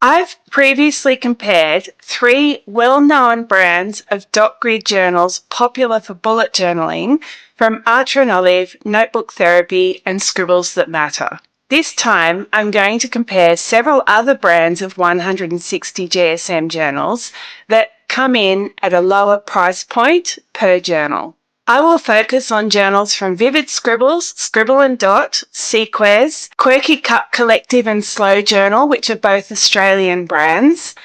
I've previously compared 3 well-known brands of dot grid journals popular for bullet journaling from Archer and Olive, Notebook Therapy, and Scribbles That Matter. This time, I'm going to compare several other brands of 160 GSM journals that come in at a lower price point per journal. I will focus on journals from Vivid Scribbles, Scribble and Dot, SeQes, Quirky Cup Collective and Slow Journal, which are both Australian brands,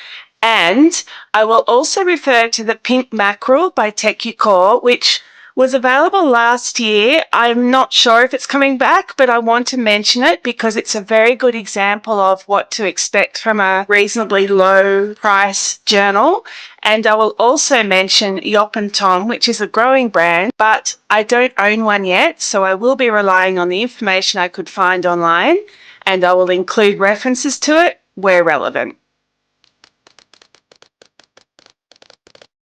and I will also refer to the Pink Mackerel by Tekukor, which was available last year. I'm not sure if it's coming back, but I want to mention it because it's a very good example of what to expect from a reasonably low price journal. And I will also mention Yop and Tom, which is a growing brand, but I don't own one yet, so I will be relying on the information I could find online, and I will include references to it where relevant.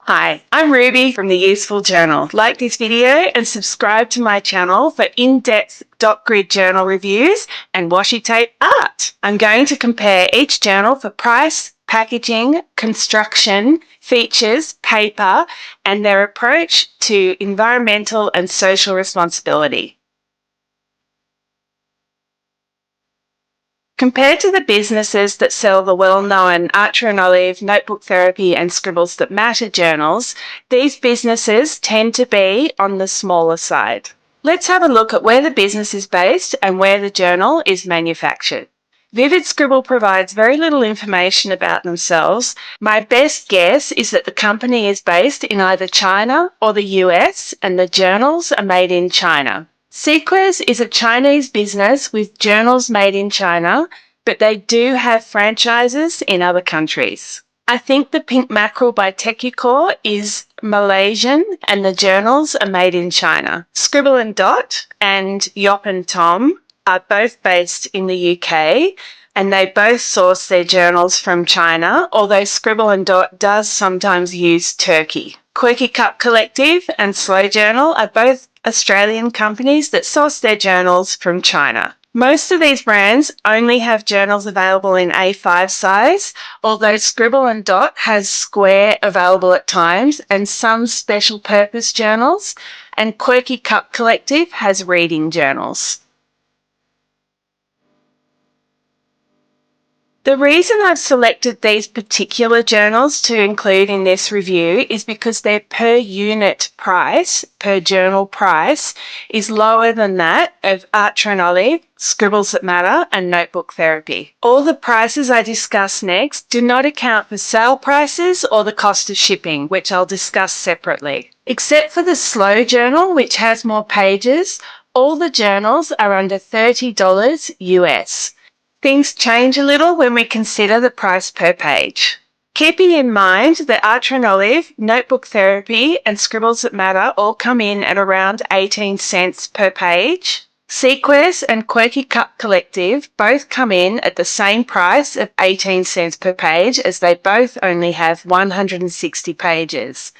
Hi, I'm Ruby from The Useful Journal. Like this video and subscribe to my channel for in-depth dot grid journal reviews and washi tape art. I'm going to compare each journal for price, packaging, construction, features, paper, and their approach to environmental and social responsibility. Compared to the businesses that sell the well-known Archer and Olive, Notebook Therapy and Scribbles That Matter journals, these businesses tend to be on the smaller side. Let's have a look at where the business is based and where the journal is manufactured. Vivid Scribble provides very little information about themselves. My best guess is that the company is based in either China or the US, and the journals are made in China. SeQes is a Chinese business with journals made in China, but they do have franchises in other countries. I think the Pink Mackerel by Tekukor is Malaysian and the journals are made in China. Scribble and Dot and Yop and Tom are both based in the UK, and they both source their journals from China, although Scribble and Dot does sometimes use Turkey. Quirky Cup Collective and Slow Journal are both Australian companies that source their journals from China. Most of these brands only have journals available in A5 size, although Scribble and Dot has square available at times and some special purpose journals, and Quirky Cup Collective has reading journals. The reason I've selected these particular journals to include in this review is because their per unit price, per journal price, is lower than that of Archer and Olive, Scribbles That Matter, and Notebook Therapy. All the prices I discuss next do not account for sale prices or the cost of shipping, which I'll discuss separately. Except for the Slow Journal, which has more pages, all the journals are under $30 US. Things change a little when we consider the price per page. Keeping in mind that Archer and Olive, Notebook Therapy, and Scribbles That Matter all come in at around 18 cents per page, SeQes and Quirky Cup Collective both come in at the same price of 18 cents per page, as they both only have 160 pages.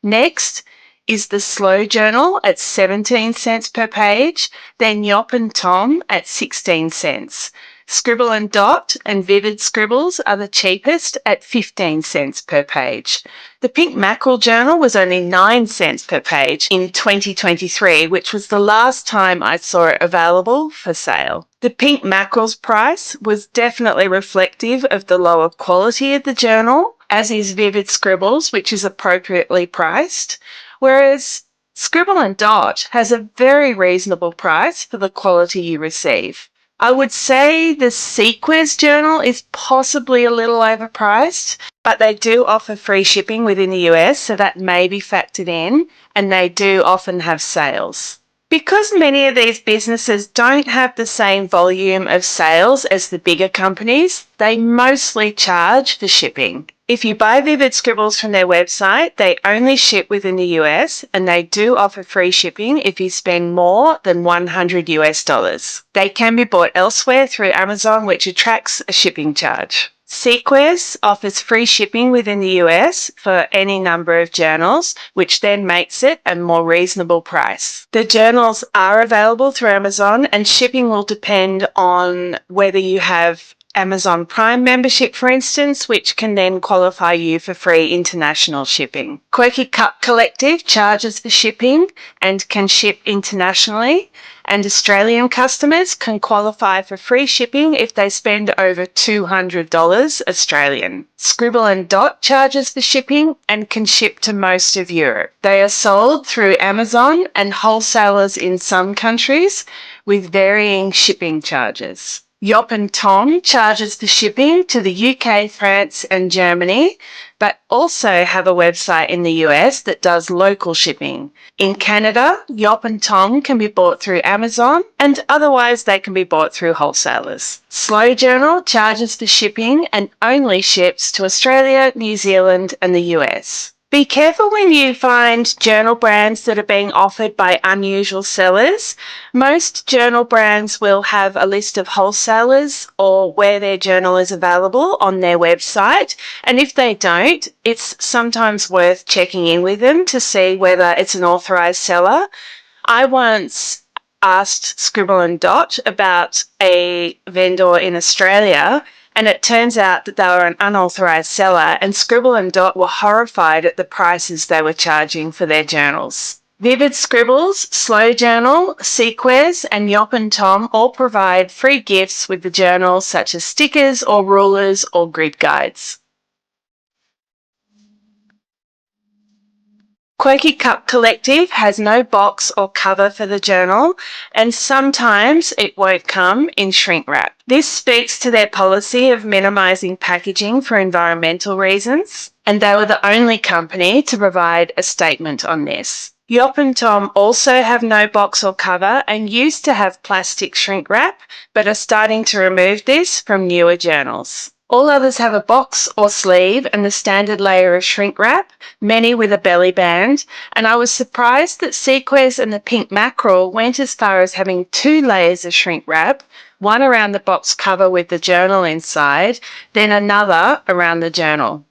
Next is the Slow Journal at 17 cents per page, then Yop and Tom at 16 cents. Scribble and Dot and Vivid Scribbles are the cheapest at 15 cents per page. The Pink Mackerel journal was only 9 cents per page in 2023, which was the last time I saw it available for sale. The Pink Mackerel's price was definitely reflective of the lower quality of the journal, as is Vivid Scribbles, which is appropriately priced, whereas Scribble and Dot has a very reasonable price for the quality you receive. I would say the SeQes journal is possibly a little overpriced, but they do offer free shipping within the US, so that may be factored in, and they do often have sales. Because many of these businesses don't have the same volume of sales as the bigger companies, they mostly charge for shipping. If you buy Vivid Scribbles from their website, they only ship within the US, and they do offer free shipping if you spend more than $100 US. They can be bought elsewhere through Amazon, which attracts a shipping charge. SeQes offers free shipping within the US for any number of journals, which then makes it a more reasonable price. The journals are available through Amazon, and shipping will depend on whether you have Amazon Prime membership, for instance, which can then qualify you for free international shipping. Quirky Cup Collective charges for shipping and can ship internationally, and Australian customers can qualify for free shipping if they spend over $200 Australian. Scribble and Dot charges for shipping and can ship to most of Europe. They are sold through Amazon and wholesalers in some countries with varying shipping charges. Yop and Tom charges for shipping to the UK, France and Germany, but also have a website in the US that does local shipping. In Canada, Yop and Tom can be bought through Amazon, and otherwise they can be bought through wholesalers. Slow Journal charges for shipping and only ships to Australia, New Zealand and the US. Be careful when you find journal brands that are being offered by unusual sellers. Most journal brands will have a list of wholesalers or where their journal is available on their website, and if they don't, it's sometimes worth checking in with them to see whether it's an authorised seller. I once asked Scribble and Dot about a vendor in Australia, and it turns out that they were an unauthorised seller, and Scribble and Dot were horrified at the prices they were charging for their journals. Vivid Scribbles, Slow Journal, SeQes and Yop and Tom all provide free gifts with the journals such as stickers or rulers or grid guides. Quirky Cup Collective has no box or cover for the journal, and sometimes it won't come in shrink wrap. This speaks to their policy of minimising packaging for environmental reasons, and they were the only company to provide a statement on this. Yop and Tom also have no box or cover and used to have plastic shrink wrap, but are starting to remove this from newer journals. All others have a box or sleeve and the standard layer of shrink wrap, many with a belly band, and I was surprised that SeQes and the Pink Mackerel went as far as having 2 layers of shrink wrap, one around the box cover with the journal inside, then another around the journal.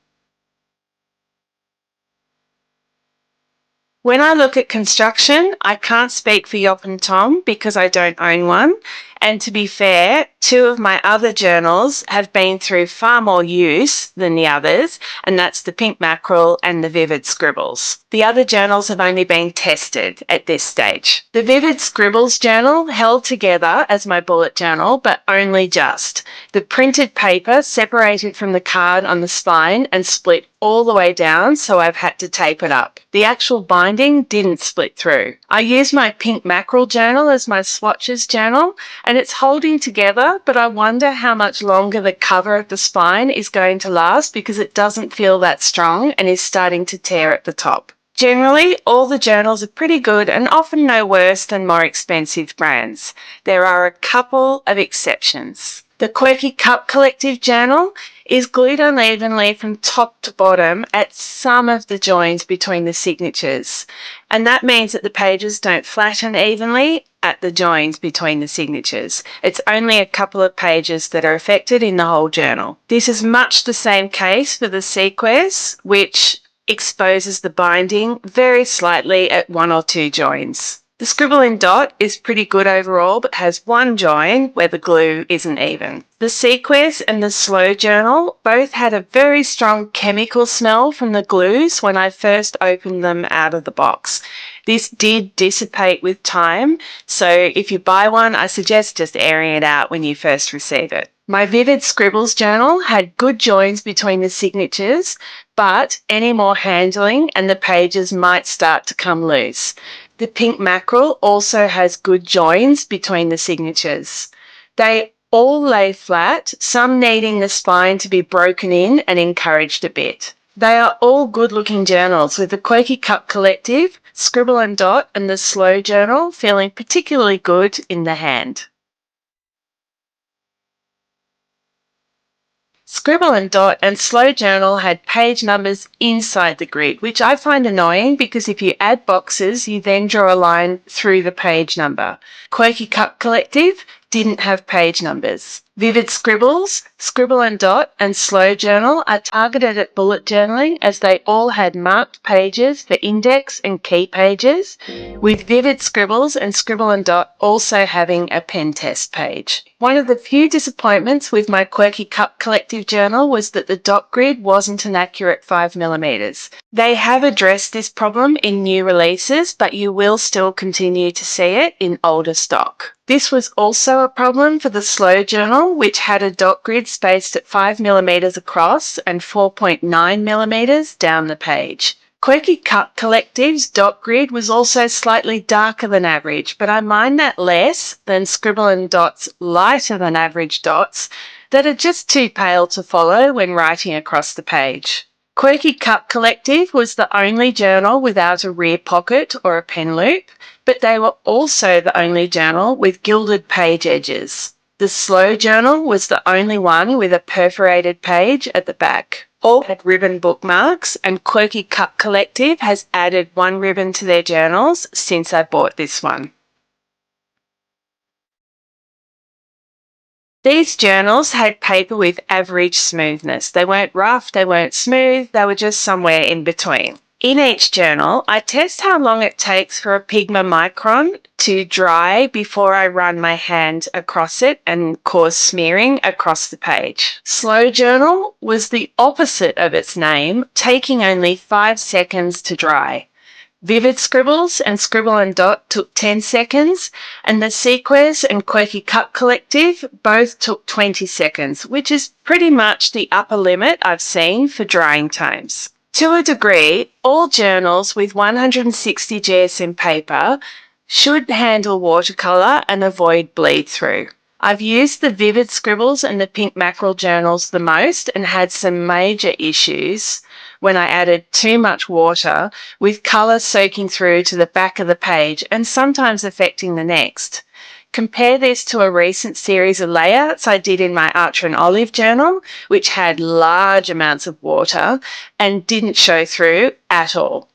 When I look at construction, I can't speak for Yop and Tom because I don't own one. And to be fair, 2 of my other journals have been through far more use than the others, and that's the Pink Mackerel and the Vivid Scribbles. The other journals have only been tested at this stage. The Vivid Scribbles journal held together as my bullet journal, but only just. The printed paper separated from the card on the spine and split all the way down, so I've had to tape it up. The actual binding didn't split through. I use my Pink Mackerel journal as my swatches journal, and it's holding together, but I wonder how much longer the cover of the spine is going to last because it doesn't feel that strong and is starting to tear at the top. Generally, all the journals are pretty good and often no worse than more expensive brands. There are a couple of exceptions. The Quirky Cup Collective journal is glued unevenly from top to bottom at some of the joins between the signatures, and that means that the pages don't flatten evenly at the joins between the signatures. It's only a couple of pages that are affected in the whole journal. This is much the same case for the SeQes, which exposes the binding very slightly at 1 or 2 joins. The Scribble and Dot is pretty good overall, but has 1 join where the glue isn't even. The SeQes and the Slow Journal both had a very strong chemical smell from the glues when I first opened them out of the box. This did dissipate with time, so if you buy one, I suggest just airing it out when you first receive it. My Vivid Scribbles journal had good joins between the signatures, but any more handling and the pages might start to come loose. The Pink Mackerel also has good joins between the signatures. They all lay flat, some needing the spine to be broken in and encouraged a bit. They are all good-looking journals, with the Quirky Cup Collective, Scribble and Dot and the Slow Journal feeling particularly good in the hand. Scribble and Dot and Slow Journal had page numbers inside the grid, which I find annoying because if you add boxes, you then draw a line through the page number. Quirky Cup Collective didn't have page numbers. Vivid Scribbles, Scribble and Dot, and Slow Journal are targeted at bullet journaling as they all had marked pages for index and key pages, with Vivid Scribbles and Scribble and Dot also having a pen test page. One of the few disappointments with my Quirky Cup Collective journal was that the dot grid wasn't an accurate 5mm. They have addressed this problem in new releases, but you will still continue to see it in older stock. This was also a problem for the Slow Journal, which had a dot grid spaced at 5mm across and 4.9mm down the page. Quirky Cup Collective's dot grid was also slightly darker than average, but I mind that less than Scribble and Dot's lighter than average dots that are just too pale to follow when writing across the page. Quirky Cup Collective was the only journal without a rear pocket or a pen loop, but they were also the only journal with gilded page edges. The Slow Journal was the only one with a perforated page at the back. All had ribbon bookmarks, and Quirky Cup Collective has added one ribbon to their journals since I bought this one. These journals had paper with average smoothness. They weren't rough, they weren't smooth, they were just somewhere in between. In each journal, I test how long it takes for a Pigma micron to dry before I run my hand across it and cause smearing across the page. Slow Journal was the opposite of its name, taking only 5 seconds to dry. Vivid Scribbles and Scribble and Dot took 10 seconds, and the SeQes and Quirky Cup Collective both took 20 seconds, which is pretty much the upper limit I've seen for drying times. To a degree, all journals with 160 GSM paper should handle watercolour and avoid bleed through. I've used the Vivid Scribbles and the Pink Mackerel journals the most and had some major issues when I added too much water, with colour soaking through to the back of the page and sometimes affecting the next. Compare this to a recent series of layouts I did in my Archer and Olive journal, which had large amounts of water and didn't show through at all.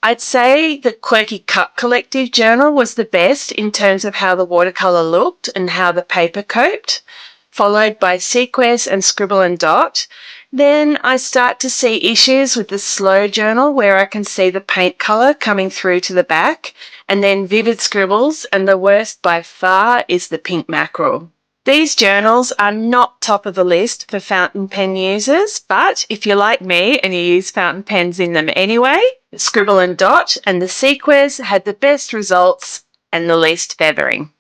I'd say the Quirky Cup Collective journal was the best in terms of how the watercolour looked and how the paper coped, followed by SeQes and Scribble and Dot. Then I start to see issues with the Slow Journal where I can see the paint colour coming through to the back, and then Vivid Scribbles, and the worst by far is the Pink Mackerel. These journals are not top of the list for fountain pen users, but if you're like me and you use fountain pens in them anyway, Scribble and Dot and the SeQes had the best results and the least feathering.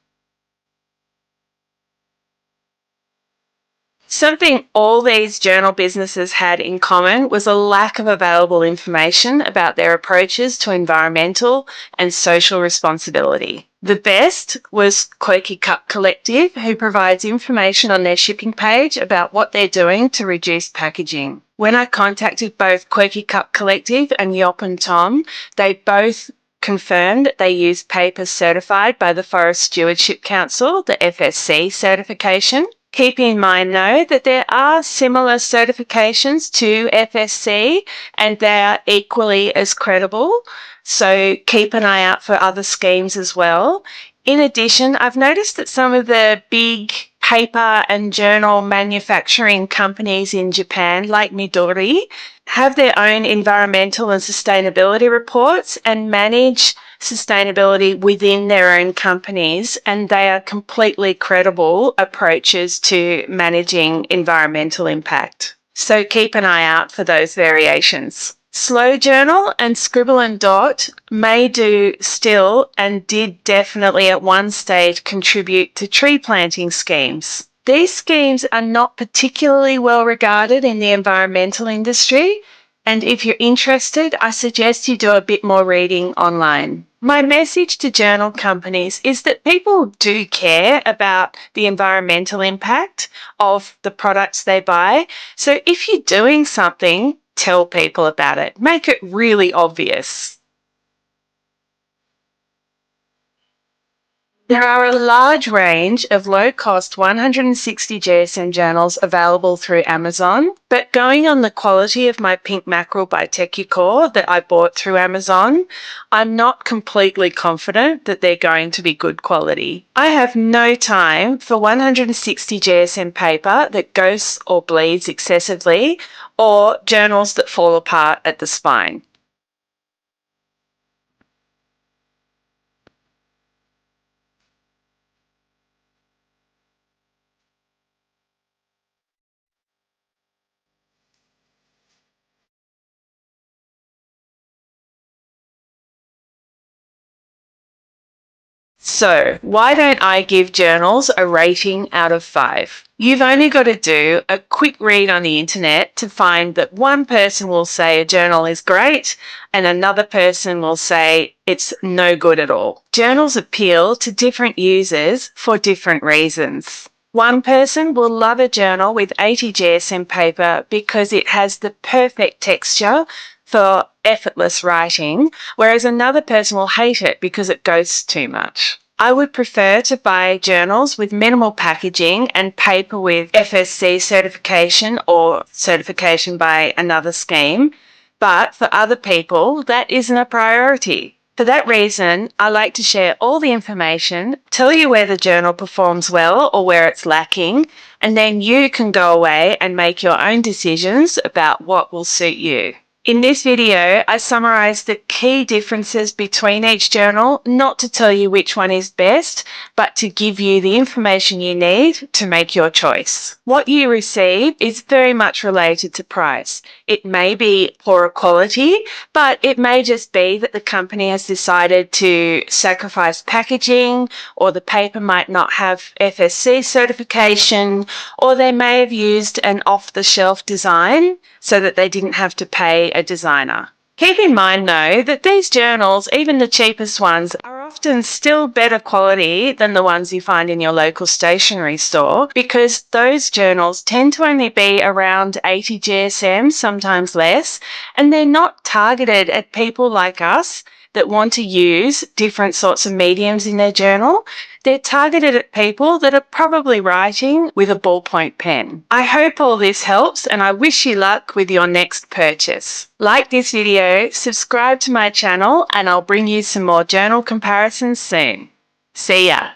Something all these journal businesses had in common was a lack of available information about their approaches to environmental and social responsibility. The best was Quirky Cup Collective, who provides information on their shipping page about what they're doing to reduce packaging. When I contacted both Quirky Cup Collective and Yop and Tom, they both confirmed they use paper certified by the Forest Stewardship Council, the FSC certification. Keep in mind, though, that there are similar certifications to FSC and they are equally as credible, so keep an eye out for other schemes as well. In addition, I've noticed that some of the big paper and journal manufacturing companies in Japan, like Midori, have their own environmental and sustainability reports and manage sustainability within their own companies, and they are completely credible approaches to managing environmental impact. So keep an eye out for those variations. Slow Journal and Scribble and Dot may do still and did definitely at one stage contribute to tree planting schemes. These schemes are not particularly well regarded in the environmental industry, and if you're interested, I suggest you do a bit more reading online. My message to journal companies is that people do care about the environmental impact of the products they buy. So if you're doing something, tell people about it. Make it really obvious. There are a large range of low-cost 160 GSM journals available through Amazon, but going on the quality of my Pink Mackerel by Tekukor that I bought through Amazon, I'm not completely confident that they're going to be good quality. I have no time for 160 GSM paper that ghosts or bleeds excessively, or journals that fall apart at the spine. So, why don't I give journals a rating out of 5? You've only got to do a quick read on the internet to find that one person will say a journal is great and another person will say it's no good at all. Journals appeal to different users for different reasons. One person will love a journal with 80 GSM paper because it has the perfect texture for effortless writing, whereas another person will hate it because it ghosts too much. I would prefer to buy journals with minimal packaging and paper with FSC certification or certification by another scheme, but for other people, that isn't a priority. For that reason, I like to share all the information, tell you where the journal performs well or where it's lacking, and then you can go away and make your own decisions about what will suit you. In this video, I summarised the key differences between each journal, not to tell you which one is best, but to give you the information you need to make your choice. What you receive is very much related to price. It may be poorer quality, but it may just be that the company has decided to sacrifice packaging, or the paper might not have FSC certification, or they may have used an off-the-shelf design so that they didn't have to pay a designer. Keep in mind, though, that these journals, even the cheapest ones, are often still better quality than the ones you find in your local stationery store, because those journals tend to only be around 80 GSM, sometimes less, and they're not targeted at people like us that want to use different sorts of mediums in their journal. They're targeted at people that are probably writing with a ballpoint pen. I hope all this helps, and I wish you luck with your next purchase. Like this video, subscribe to my channel, and I'll bring you some more journal comparisons soon. See ya!